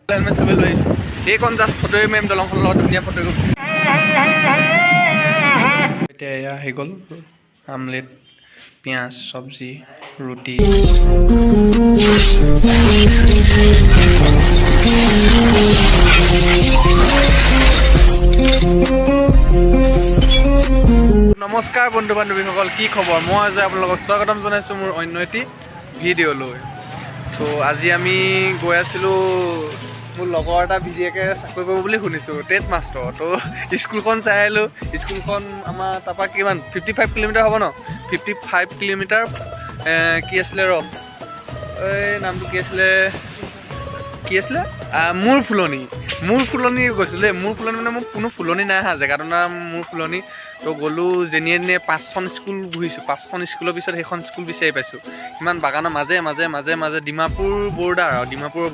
Helmet চবে লৈ আহিছোঁ এইখন জাষ্ট ফটোৱে মেম দলংখনৰ লগত ধুনীয়া ফটো এতিয়া এয়া হৈ গ'ল আমলেট পিঁয়াজ চব্জি ৰুটি নমস্কাৰ বন্ধু বান্ধৱীসকল কি খবৰ মই আজি আপোনালোকক স্বাগতম জনাইছোঁ মোৰ অন্য এটি ভিডিঅ'লৈ তো আজি আমি গৈ আছিলোঁ মোৰ লগৰ এটা ভিডিঅ'কে চাকৰি কৰিব বুলি শুনিছোঁ টেট মাষ্টৰ তো স্কুলখন চাই আহিলোঁ স্কুলখন আমাৰ তাৰপৰা কিমান 55 কিলোমিটাৰ হ'ব ন 55 কিলোমিটাৰ কি আছিলে এই নামটো কি আছিলে মোৰ ফুলনি গৈছিলোঁ দেই মোৰ ফুলনি মানে মোৰ কোনো ফুলনি নাই অহা জেগাটোৰ নাম মোৰ ফুলনি তো গ'লোঁ যেনিয়ে 5খন স্কুল ঘূৰিছোঁ 5খন স্কুলৰ পিছত সেইখন স্কুল বিচাৰি পাইছোঁ ইমান বাগানৰ মাজে ডিমাপুৰৰ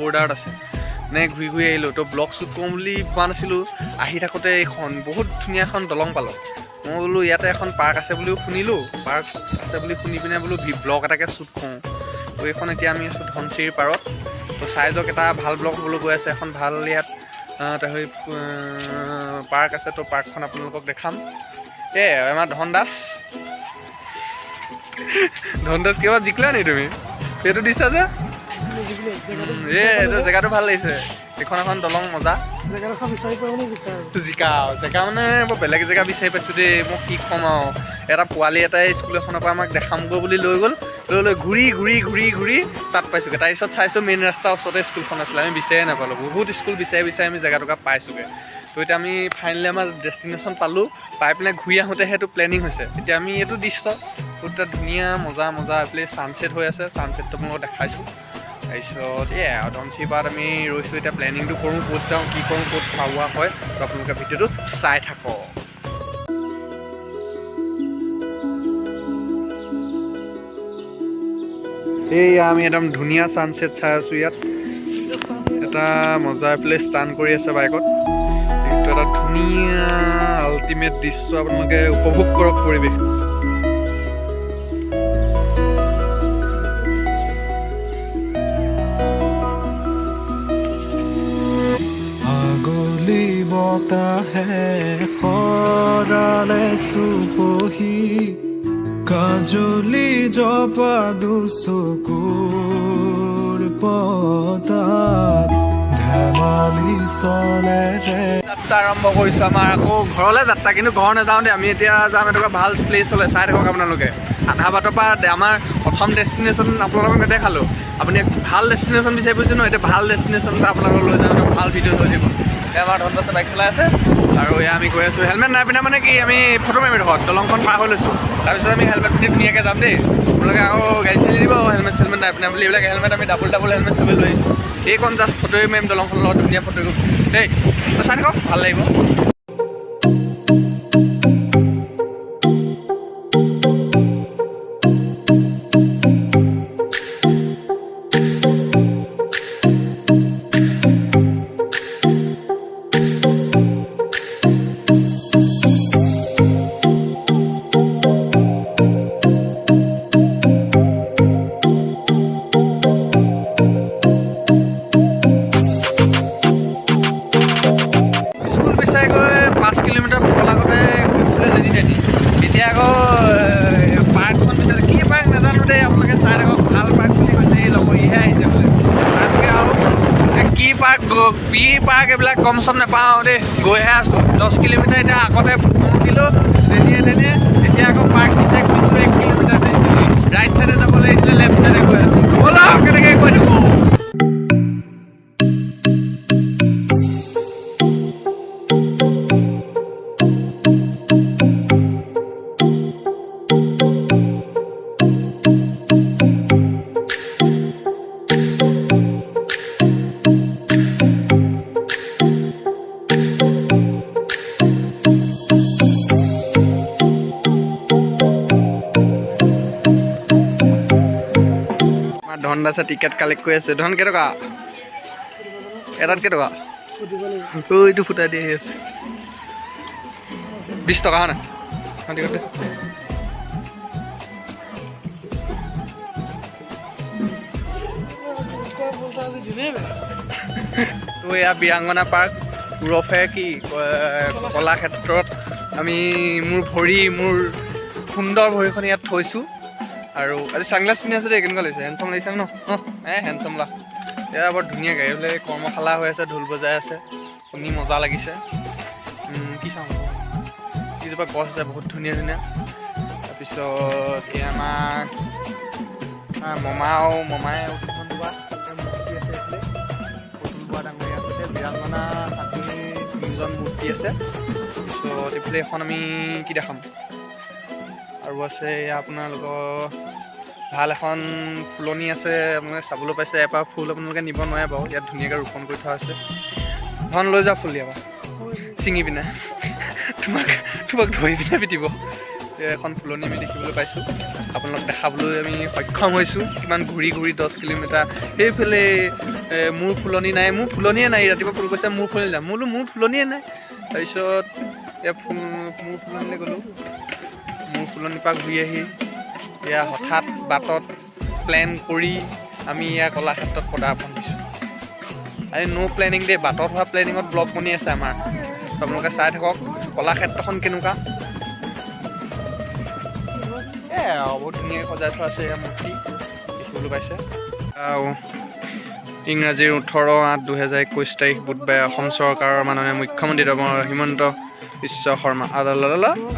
বৰ্ডাৰত আছে নে ঘূৰি আহিলোঁ তো ব্লগ শ্বুট কৰোঁ বুলি পোৱা নাছিলোঁ আহি থাকোঁতে এইখন বহুত ধুনীয়া এখন দলং পালোঁ মই বোলো ইয়াতে এখন পাৰ্ক আছে বুলিও শুনিলোঁ পাৰ্ক আছে বুলি শুনি পিনে বোলো ব্লগ এটাকে শ্বুট কৰোঁ তো এইখন এতিয়া আমি আছোঁ ধনচিৰিৰ পাৰত তো চাই যাওক এটা ভাল ব্লগ হ'বলৈ গৈ আছে এখন ভাল ইয়াত পাৰ্ক আছে তো পাৰ্কখন আপোনালোকক দেখাম আমাৰ ধন দাস কিবা জিকিলা নি তুমি সেইটো দিছা যে এইটো জেগাটো ভাল লাগিছে এইখন এখন দলং মজা জেগা মানে বৰ বেলেগ জেগা বিচাৰি পাইছোঁ দেই মই কি ক'ম আৰু এটা পোৱালি এটাই স্কুল এখনৰ পৰা আমাক দেখামগৈ বুলি লৈ গ'ল লৈ ঘূৰি তাত পাইছোঁগৈ তাৰপিছত চাইছোঁ মেইন ৰাস্তাৰ ওচৰতে স্কুলখন আছিলে আমি বিচাৰিয়ে নাপালোঁ বহুত স্কুল বিচাৰি আমি জেগাটুকুৰা পাইছোঁগৈ তো এতিয়া আমি ফাইনেলি আমাৰ ডেষ্টিনেশ্যন পালোঁ পাই পিনে ঘূৰি আহোঁতে সেইটো প্লেনিং হৈছে এতিয়া আমি এইটো দৃশ্য বহুত এটা ধুনীয়া মজা এইফালে ছানছেট হৈ আছে ছানছেটটো আপোনালোকক দেখাইছোঁ তাৰপিছত ধনচিৰিৰ পাৰত আমি ৰৈছোঁ এতিয়া প্লেনিংটো কৰোঁ ক'ত যাওঁ কি কৰোঁ ক'ত খোৱা বোৱা হয় তো আপোনালোকে ভিডিঅ'টো চাই থাকক এইয়া আমি একদম ধুনীয়া ছানছেট চাই আছোঁ ইয়াত এটা মজা প্লেচ ষ্টাণ্ড কৰি আছে বাইকত এইটো এটা ধুনীয়া আল্টিমেট দৃশ্য আপোনালোকে উপভোগ কৰক পৰিৱেশ আগলি বতাহে খৰালে চুপহি কাজলি জপা দুচকুৰ পতাত ধেমালি চলেৰে যাত্ৰা আৰম্ভ কৰিছোঁ আমাৰ আকৌ ঘৰলৈ যাত্ৰা কিন্তু ঘৰ নাযাওঁ দেই আমি এতিয়া যাম এনেকুৱা ভাল প্লেচ হ'লে চাই থাকক আপোনালোকে আধা বাটৰ পৰা আমাৰ প্ৰথম ডেষ্টিনেশ্যন আপোনালোকক নেদেখালোঁ আপুনি ভাল ডেষ্টিনেশ্যন বিচাৰি ফুৰিছে ন এতিয়া ভাল ডেষ্টিনেশ্যন এটা আপোনালোকক লৈ যাওঁ ভাল ভিডিঅ' হৈ দিব এতিয়া আমাৰ ধন দাসে বাইক চলাই আছে আৰু এয়া আমি গৈ আছোঁ হেলমেট নাই পিনে মানে কি আমি ফটো মাৰিম দেখোন দলংখন পাৰ হৈ লৈছোঁ তাৰপিছত আমি হেলমেট পিন্ধি ধুনীয়াকৈ যাম দেই আপোনালোকে আকৌ গাড়ী ঠেলি দিব হেলমেট নাই পিনে বুলি এইবিলাক হেলমেট আমি ডাবল হেলমেট চবেই লৈ আহিছোঁ এইখন জাষ্ট ফটোৱে মাৰিম দলংখনৰ লগত ধুনীয়া ফটো দেই চাই থাকক ভাল লাগিব এতিয়া আকৌ পাৰ্কখন বিচাৰে কি পাৰ্ক নাজানো দেই আপোনালোকে চাই থাকক ভাল পাৰ্ক বুলি কৈছে এই লগৰীহে আহিছে বোলে তাতকৈ আৰু কি পাৰ্ক এইবিলাক কম চম নাপাওঁ দেই গৈহে আছোঁ 10 কিলোমিটাৰ এতিয়া আগতে পहुঁচিলোঁ তেনে এতিয়া আকৌ পাৰ্ক দিছে 1 কিলোমিটাৰ ৰাইট চাইডে যাব লাগিছিলে লেফ্ট চাইডে গৈ আছোঁ ব'লা কেনেকৈ গৈ থাকোঁ ধন দাসে টিকেট কালেক্ট কৰি আছে ধন কেইটকা এটাত কেইটকা এইটো ফুটাই দি আহি আছে 20 টকা হয় না ঠিক আছে এয়া বীৰাংগনা পাৰ্ক ওৰফে কি কলাক্ষেত্ৰত আমি মোৰ সুন্দৰ ভৰিখন ইয়াত থৈছোঁ। আৰু আজি চানগ্লাছ পিন্ধি আছোঁ দেই, কেনেকুৱা লাগিছে? হেণ্ডচাম লাগিছে ন? হেণ্ডচাম লা। এয়া বৰ ধুনীয়া গাড়ী বোলে কৰ্মশালা হৈ আছে, ঢোল বজাই আছে, শুনি মজা লাগিছে। কি চাওঁ কিছুপা গছ আছে বহুত ধুনীয়া ধুনীয়া। তাৰপিছত এই আমাৰ মমাই উঠোন পোৱা মূৰ্তি আছে এইফালে, উঠোন পোৱা ডাঙৰীয়া আছে, বীৰাংগনা হাতী 3জন মূৰ্তি আছে। তাৰপিছত এইফালে এখন আমি কি দেখাম আৰু আছে এয়া আপোনালোকৰ ভাল এখন ফুলনি আছে, আপোনালোকে চাবলৈ পাইছে। এপাহ ফুল আপোনালোকে নিব নোৱাৰে বাৰু, ইয়াত ধুনীয়াকৈ ৰোপণ কৰি থোৱা আছে। ধন লৈ যাওক ফুল ইয়াৰ ছিঙি পিনে তোমাক ধৰি পিনে পিটিব। এখন ফুলনি আমি দেখিবলৈ পাইছোঁ, আপোনালোক দেখাবলৈ আমি সক্ষম হৈছোঁ। কিমান ঘূৰি 10 কিলোমিটাৰ সেইফালে মোৰ ফুলনি নাই, মোৰ ফুলনিয়ে নাই। ৰাতিপুৱা ফুল কৈছে মোৰ ফুলনি নাই, মোৰ ফুলনিয়ে নাই। তাৰপিছত এয়া মোৰ ফুলনিলৈ গ'লোঁ। মোৰ ফুলনিৰ পৰা ঘূৰি আহি এয়া হঠাৎ বাটত প্লেন কৰি আমি এয়া কলাক্ষেত্ৰত পদাৰ্পণ দিছোঁ। আজি ন' প্লেনিং দেই, বাটত হোৱা প্লেনিঙত ব্লগ বনি আছে আমাৰ। আপোনালোকে চাই থাকক কলাক্ষেত্ৰখন কেনেকুৱা। বহুত ধুনীয়াকৈ সজাই থোৱা আছে এয়া মূৰ্তি দেখিবলৈ পাইছে। ইংৰাজীৰ 18/8/2021 তাৰিখ বুধবাৰে অসম চৰকাৰৰ মাননীয় মুখ্যমন্ত্ৰী হিমন্ত বিশ্ব শৰ্মা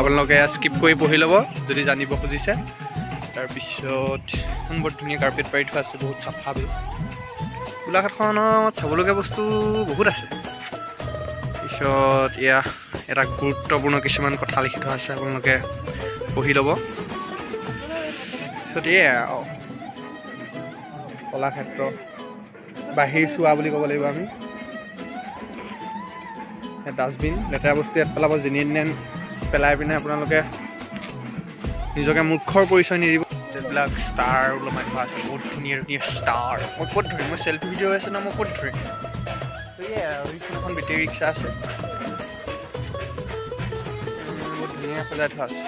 আপোনালোকে স্কিপ কৰি পঢ়ি ল'ব যদি জানিব খুজিছে। তাৰপিছত বৰ ধুনীয়া কাৰ্পেট পাৰি থোৱা আছে, বহুত চাফা। গোলাঘাটখনত চাবলগীয়া বস্তু বহুত আছে। তাৰপিছত এয়া এটা গুৰুত্বপূৰ্ণ কিছুমান কথা লিখি থোৱা আছে, আপোনালোকে পঢ়ি ল'ব। তাৰপিছত এয়া কলাক্ষেত্ৰ বাহিৰ চোৱা বুলি ক'ব লাগিব আমি। ডাষ্টবিন, লেতেৰা বস্তু ইয়াত পেলাব, যেনি পেলাই পিনে আপোনালোকে নিজকে মূৰ্খৰ পৰিচয় নিদিব। যিবিলাক ষ্টাৰ ওলমাই থোৱা আছে, বহুত ধুনীয়া ষ্টাৰ। মই ক'ত ধৰিম? মই চেল্ফি ভিডিঅ' হৈ আছে ন, মই ক'ত ধৰিম? এখন বেটেৰী ৰিক্সা আছে, বহুত ধুনীয়া সজাই থোৱা আছে।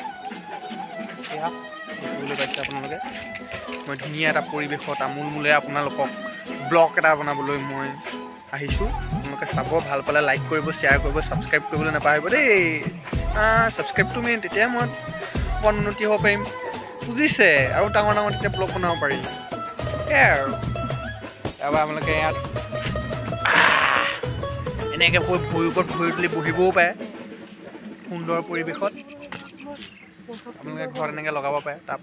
সেয়া দেখিবলৈ পাইছে আপোনালোকে। মই ধুনীয়া এটা পৰিৱেশত আমোলমোলে আপোনালোকক ব্লগ এটা বনাবলৈ মই আহিছোঁ। আপোনালোকে চাব, ভাল পালে লাইক কৰিব, শ্বেয়াৰ কৰিব, ছাবস্ক্ৰাইব কৰিবলৈ নাপাহৰিব দেই। ছাবস্ক্ৰাইবটো মেইন, তেতিয়াই মই উন্নতি হ'ব পাৰিম, বুজিছে? আৰু ডাঙৰ তেতিয়া ব্লগ বনাব পাৰিম। সেয়াই আৰু তাৰপৰা আপোনালোকে ইয়াত এনেকৈ ভৰিৰ ওপৰত ভৰি তুলি বহিবও পাৰে সুন্দৰ পৰিৱেশত। আপোনালোকে ঘৰত এনেকৈ লগাব পাৰে। তাত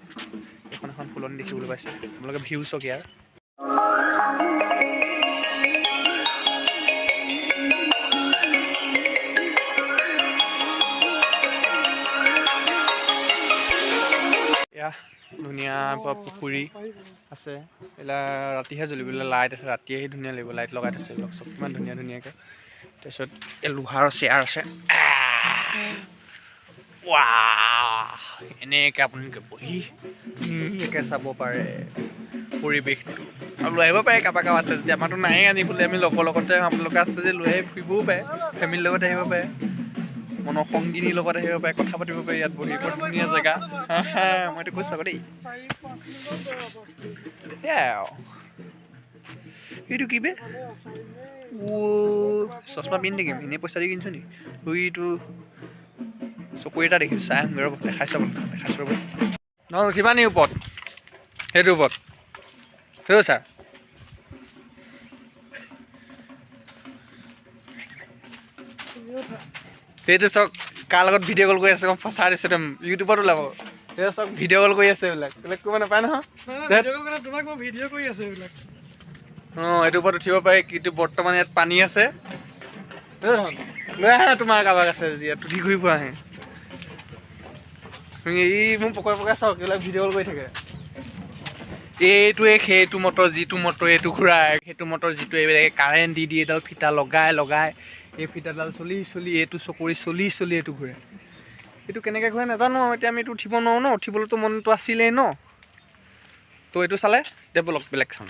এখন ফুলনি দেখিবলৈ পাইছে, আপোনালোকে ভিউ চাওক ইয়াৰ। এয়া ধুনীয়া পুখুৰী আছে, এইবিলাক ৰাতিহে জ্বলিবলৈ লাইট আছে, ৰাতি আহি ধুনীয়া লাগিব। লাইট লগাই থৈছে, এইবিলাক চব কিমান ধুনীয়াকৈ। তাৰপিছত এই লোহাৰৰ চেয়াৰ আছে, এনেকৈ আপোনালোকে বহি ধুনীয়াকৈ চাব পাৰে পৰিৱেশটো। আৰু লৈ আহিব পাৰে কাৰোবাৰ আছে যদি, আমাৰতো নায়ে আনিবলৈ, আমি লগৰ লগতে আপোনালোকে আছে যে লৈ আহি ফুৰিবও পাৰে, ফেমিলিৰ লগত আহিব পাৰে, মনৰ সংগিনীৰ লগত আহিব পাৰে, কথা পাতিব পাৰে ইয়াত বহি। বৰ ধুনীয়া জেগা। মইতো কৈছোঁ আকৌ দেই। সেয়াই আৰু এইটো কি বে? চশমা পিন্ধি থাকিম, এনেই পইচা দি কিনিছোঁ নি? এইটো চকুৰি এটা দেখিছোঁ, চাই আহোঁগৈ ৰ'ব, দেখাইছোঁ ৰ'ব। নহয় উঠিবা নি ওপৰত? সেইটোৰ ওপৰত থৈ ছাৰ। সেইটো চাওক কাৰ লগত ভিডিঅ' কল কৰি আছে, মই ফচাই দিছোঁ একদম, ইউটিউবত ওলাব। সেইটো চাওক ভিডিঅ' কল কৰি আছে, এইবিলাক কৰিব নাপায় নহয়। তোমাক মই ভিডিঅ' কৰি আছোঁ এইবিলাক। এইটোৰ ওপৰত উঠিব পাৰে, কিন্তু বৰ্তমান ইয়াত পানী আছে। লৈ আহে তোমাৰ কাৰোবাক আছে যদি ইয়াত উঠি ঘূৰি ফুৰা আহে। ই মোক পকাই চাওক, এইবিলাক ভিডিঅ' কল কৰি থাকে। এইটোৱে সেইটো মটৰ, যিটো মটৰ এইটো ঘূৰাই, সেইটো মটৰ যিটো এইবিলাকে কাৰেণ্ট দি এডাল ফিটা লগাই এই ফিটাডাল চলি এইটো চকৰি চলি এইটো ঘূৰে। এইটো কেনেকৈ ঘূৰে নাজানো, এতিয়া আমি এইটো উঠিব নোৱাৰোঁ ন, উঠিবলৈতো মনটো আছিলেই ন। তো এইটো চালে এতিয়া বেলেগ চাওঁ।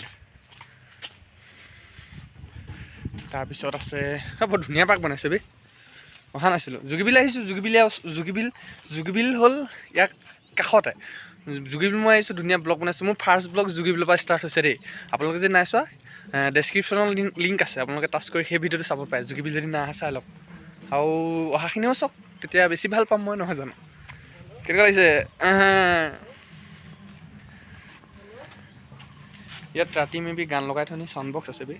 তাৰপিছত আছে বৰ ধুনীয়া পাৰ্ক বনাইছে বে, অহা নাছিলোঁ। জুগীবিল আহিছোঁ, জুগীবিল হ'ল ইয়াৰ কাষতে। জুগীবিল মই আহিছোঁ, ধুনীয়া ব্লগ বনাইছোঁ। মোৰ ফাৰ্ষ্ট ব্লগ জুগীবিলৰ পৰা ষ্টাৰ্ট হৈছে দেই। আপোনালোকে যদি নাই চোৱা ডেছক্ৰিপশ্যনৰ লিংক আছে, আপোনালোকে টাচ কৰি সেই ভিডিঅ'টো চাব পাৰে। জুগিবিল যদি নাই চাই লওক, আৰু অহাখিনিও চাওক, তেতিয়া বেছি ভাল পাম মই, নহয় জানো? কেনেকুৱা লাগিছে? ইয়াত ৰাতি মেবি গান লগাই থৈ চাউণ্ড বক্স আছে বে।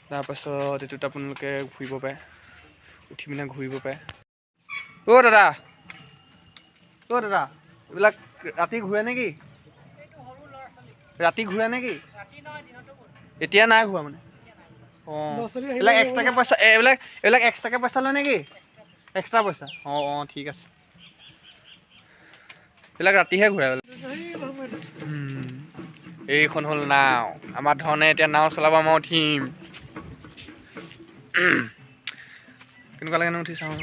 তাৰপাছত এইটোত আপোনালোকে ঘূৰিব পাৰে, উঠি পিনে ঘূৰিব পাৰে। অ' দাদা, এইবিলাক ৰাতি ঘূৰে নেকি? ৰাতি ঘূৰে নেকি? এতিয়া নাই ঘূৰা মানে? অঁ, এইবিলাক এক্সট্ৰাকৈ পইচা, এইবিলাক এক্সট্ৰাকৈ পইচা লয় নেকি? এক্সট্ৰা পইচা? অঁ ঠিক আছে। এইবিলাক ৰাতিহে ঘূৰে। এইখন হ'ল নাও, আমাৰ ধৰণে এতিয়া নাও চলাব, মই উঠিম। কেনেকুৱা লাগে উঠি চাওঁ।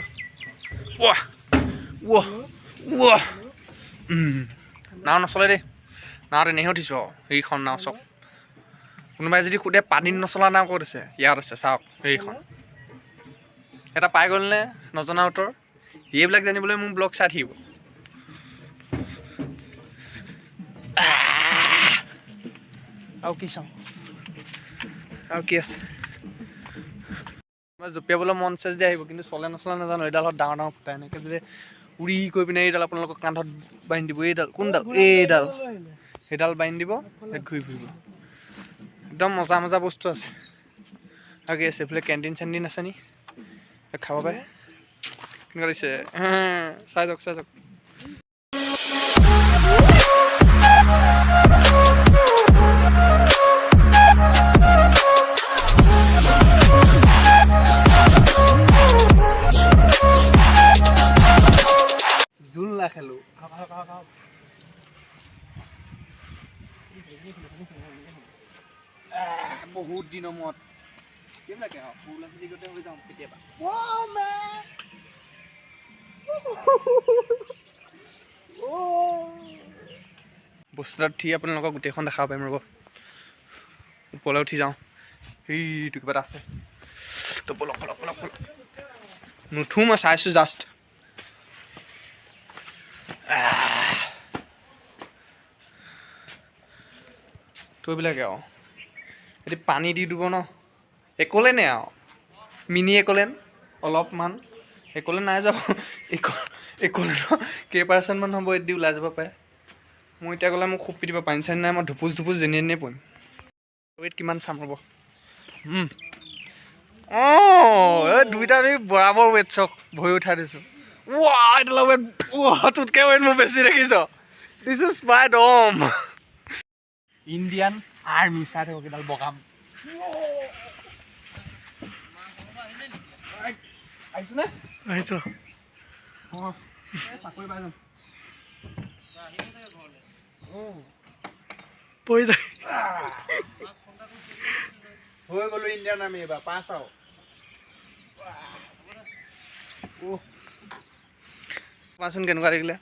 ৱাহ ৱাহ ৱাহ। নাও নচলে দেই, নাৱত এনেহে উঠিছোঁ আৰু। সেইখন নাও চাওক, কোনোবাই যদি সোধে পানীত নচলা নাও ক'ত আছে, ইয়াত আছে চাওক সেইখন। এটা পাই গ'লনে নজনা উত্তৰ? এইবিলাক জানিবলৈ মোৰ ব্লগ চাই থাকিব। আৰু কি চাওঁ, আৰু কি আছে? মই জঁপিয়াবলৈ মন চেচ যে আহিব, কিন্তু চলে নচলে নাজানো। এইডালত ডাঙৰ ডাঙৰ ফুটা এনেকৈ যদি উৰি কৰি পিনে এইডাল আপোনালোকক কান্ধত বান্ধি দিব। এইডাল কোনডাল? এইডাল, সেইডাল বান্ধি দিব, ঘূৰি ফুৰিব। একদম মজা মজা বস্তু আছে। আৰু কি আছে এইফালে? কেণ্টিন চেণ্টিন আছে নি? খাব পাৰে। কেনেকুৱা লাগিছে? চাই যাওক চাই যাওক। জোলনা খেলোঁ, বহুত দিনৰ মূৰত। কেনেকৈ আৰু সৰু ল'ৰা ছোৱালী গোটেই হৈ যাওঁ কেতিয়াবা। বস্তু এটাত উঠি আপোনালোকক গোটেইখন দেখাব পাৰিম ৰ'ব। ওপৰলৈ উঠি যাওঁ, সেইটো কিবা এটা আছে। তো বলক বলক বলক বলক। নুঠো, মই চাইছোঁ জাষ্ট। তো এইবিলাকে আৰু এতিয়া পানী দি দিব ন, একলেনে আৰু মিনি একলেন অলপমান। একলেন নাই যাব, একলেনৰ কেইপাৰ্চেণ্টমান হ'ব এদি ওলাই যাব পাৰে। মই এতিয়া গ'লে মোক খুব পিটিব, পানী চানী নাই, মই ধুপুচ ধুপুচ যেনে যেনে পৰিম। ৱেইট কিমান চাম ৰ'ব। অঁ, দুইটা আমি বৰাবৰ ৱেইট চক ভৰি উঠাই দিছোঁ। ৱাহ, এইডাল ৱেইট, ৱাহ, তোতকৈ ৱেইট মোৰ বেছি দেখিছ। This is my dum. Indian army চাই থাকক, এইডাল বগাম। আহিছোনে? আহিছ অঁ, চাকৰি পাই যাম। পৰি যায়। হৈ গ'লো ইণ্ডিয়ান আৰ্মি এইবাৰ, পাছ আৰু। কোৱাচোন কেনেকুৱা লাগিলে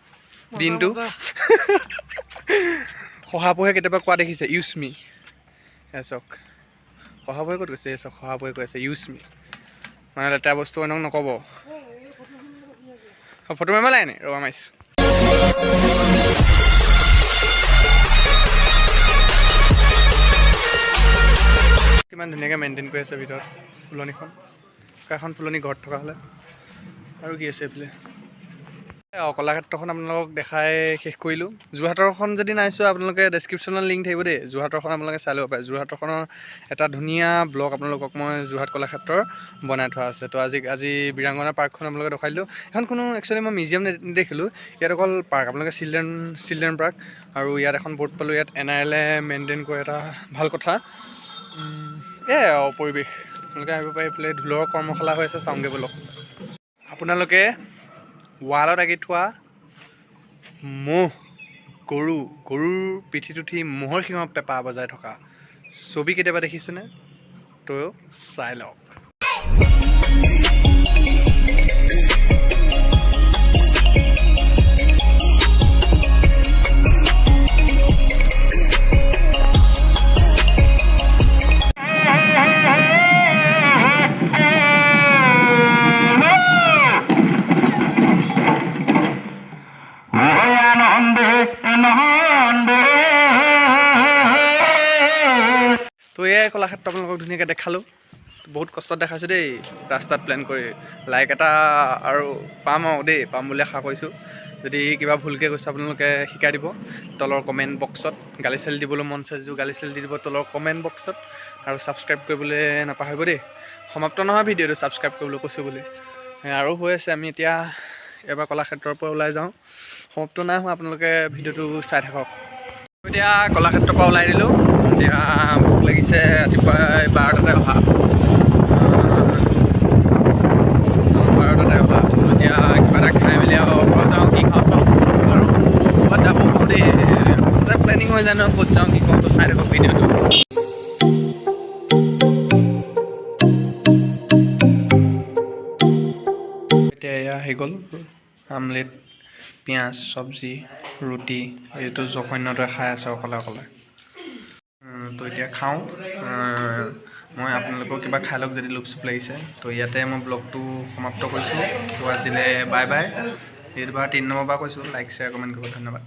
দিনটো? শহাপহুৱে কেতিয়াবা কোৱা দেখিছে, ইউজ মি। চাওক শহাপহুৱে ক'ত কৈছে? চাওক শহাপহুৱে কৈ আছে ইউজ মি, মানে লেতেৰা বস্তু এনেও নক'ব। ফটো মাৰিব লাগে নে? ৰ'বা মাৰিছোঁ। কিমান ধুনীয়াকৈ মেইনটেইন কৰি আছে ভিতৰত ফুলনিখন। এখন ফুলনি ঘৰত থকা হ'লে। আৰু কি আছে এইফালে? কলাক্ষেত্ৰখন আপোনালোকক দেখাই শেষ কৰিলোঁ। যোৰহাটৰখন যদি নাই চোৱা, আপোনালোকে ডেছক্ৰিপশ্যনত লিংক থাকিব দেই। যোৰহাটৰখন আপোনালোকে চাই ল'ব পাৰে। যোৰহাটৰখনৰ এটা ধুনীয়া ব্লগ আপোনালোকক মই যোৰহাট কলাক্ষেত্ৰৰ বনাই থোৱা আছে। তো আজি বীৰাংগনা পাৰ্কখন আপোনালোকে দেখাই দিলোঁ। এখন কোনো একচুৱেলি মই মিউজিয়াম নেদেখিলোঁ, ইয়াত অকল পাৰ্ক। আপোনালোকে চিলড্ৰেন পাৰ্ক, আৰু ইয়াত এখন বৰ্ড পালোঁ। ইয়াত NRL মেইনটেইন কৰে, এটা ভাল কথা। এয়াই আৰু পৰিৱেশ। আপোনালোকে আহিব পাৰে। এইফালে ঢোলৰ কৰ্মশালা হৈ আছে, চাওঁগৈ ব'লক। আপোনালোকে ৱালত আঁকি থোৱা গৰুৰ পিঠিত উঠি ম'হৰ শিঙত পেঁপা বজাই থকা ছবি কেতিয়াবা দেখিছেনে? তো চাই লওক। আনন্দে নহয় কলাক্ষেত্ৰ আপোনালোকক ধুনীয়াকৈ দেখালোঁ। বহুত কষ্টত দেখাইছোঁ দেই, ৰাস্তাত প্লেন কৰি। লাইক এটা আৰু পাম আৰু দেই, পাম বুলি আশা কৰিছোঁ। যদি কিবা ভুলকৈ কৈছে আপোনালোকে শিকাই দিব তলৰ কমেণ্ট বক্সত। গালি চালি দিবলৈ মন আছে যদিও গালি চালি দি দিব তলৰ কমেণ্ট বক্সত। আৰু ছাবস্ক্ৰাইব কৰিবলৈ নাপাহৰিব দেই। সমাপ্ত নহয় ভিডিঅ'টো, ছাবস্ক্ৰাইব কৰিবলৈ কৈছোঁ বুলি। আৰু হৈ আছে, আমি এতিয়া এবাৰ কলাক্ষেত্ৰৰ পৰা ওলাই যাওঁ। সমাপ্ত নাই হোৱা, আপোনালোকে ভিডিঅ'টো চাই থাকক। এতিয়া কলাক্ষেত্ৰৰ পৰা ওলাই দিলোঁ। এতিয়া ভোক লাগিছে, ৰাতিপুৱাই 12টাতে অহা। 12টাতে অহা। এতিয়া কিবা এটা খাই মেলি আৰু ক'ত যাওঁ কি খাওঁ চাওঁ। আৰু ক'ৰবাত যাব পাৰোঁ দেই, ক'ৰবাত প্লেনিং হৈ যায় নহয়, ক'ত যাওঁ কি কওঁ, চাই থাকক ভিডিঅ'টো। এতিয়া এয়া হৈ গ'ল আমলেট, পিঁয়াজ, চব্জি, ৰুটি। এইটো জঘন্যটোৱে খাই আছে অকলে অকলে। তো এতিয়া খাওঁ। মই আপোনালোকক কিবা খাই লওক যদি লোভ চুপ লাগিছে। তো ইয়াতে মই ব্লগটো সমাপ্ত কৰিছোঁ। তো আজিলৈ বাই বাই। এইবাৰ 3 নম্বৰ বাৰ কৈছোঁ, লাইক শ্বেয়াৰ কমেণ্ট কৰিব। ধন্যবাদ।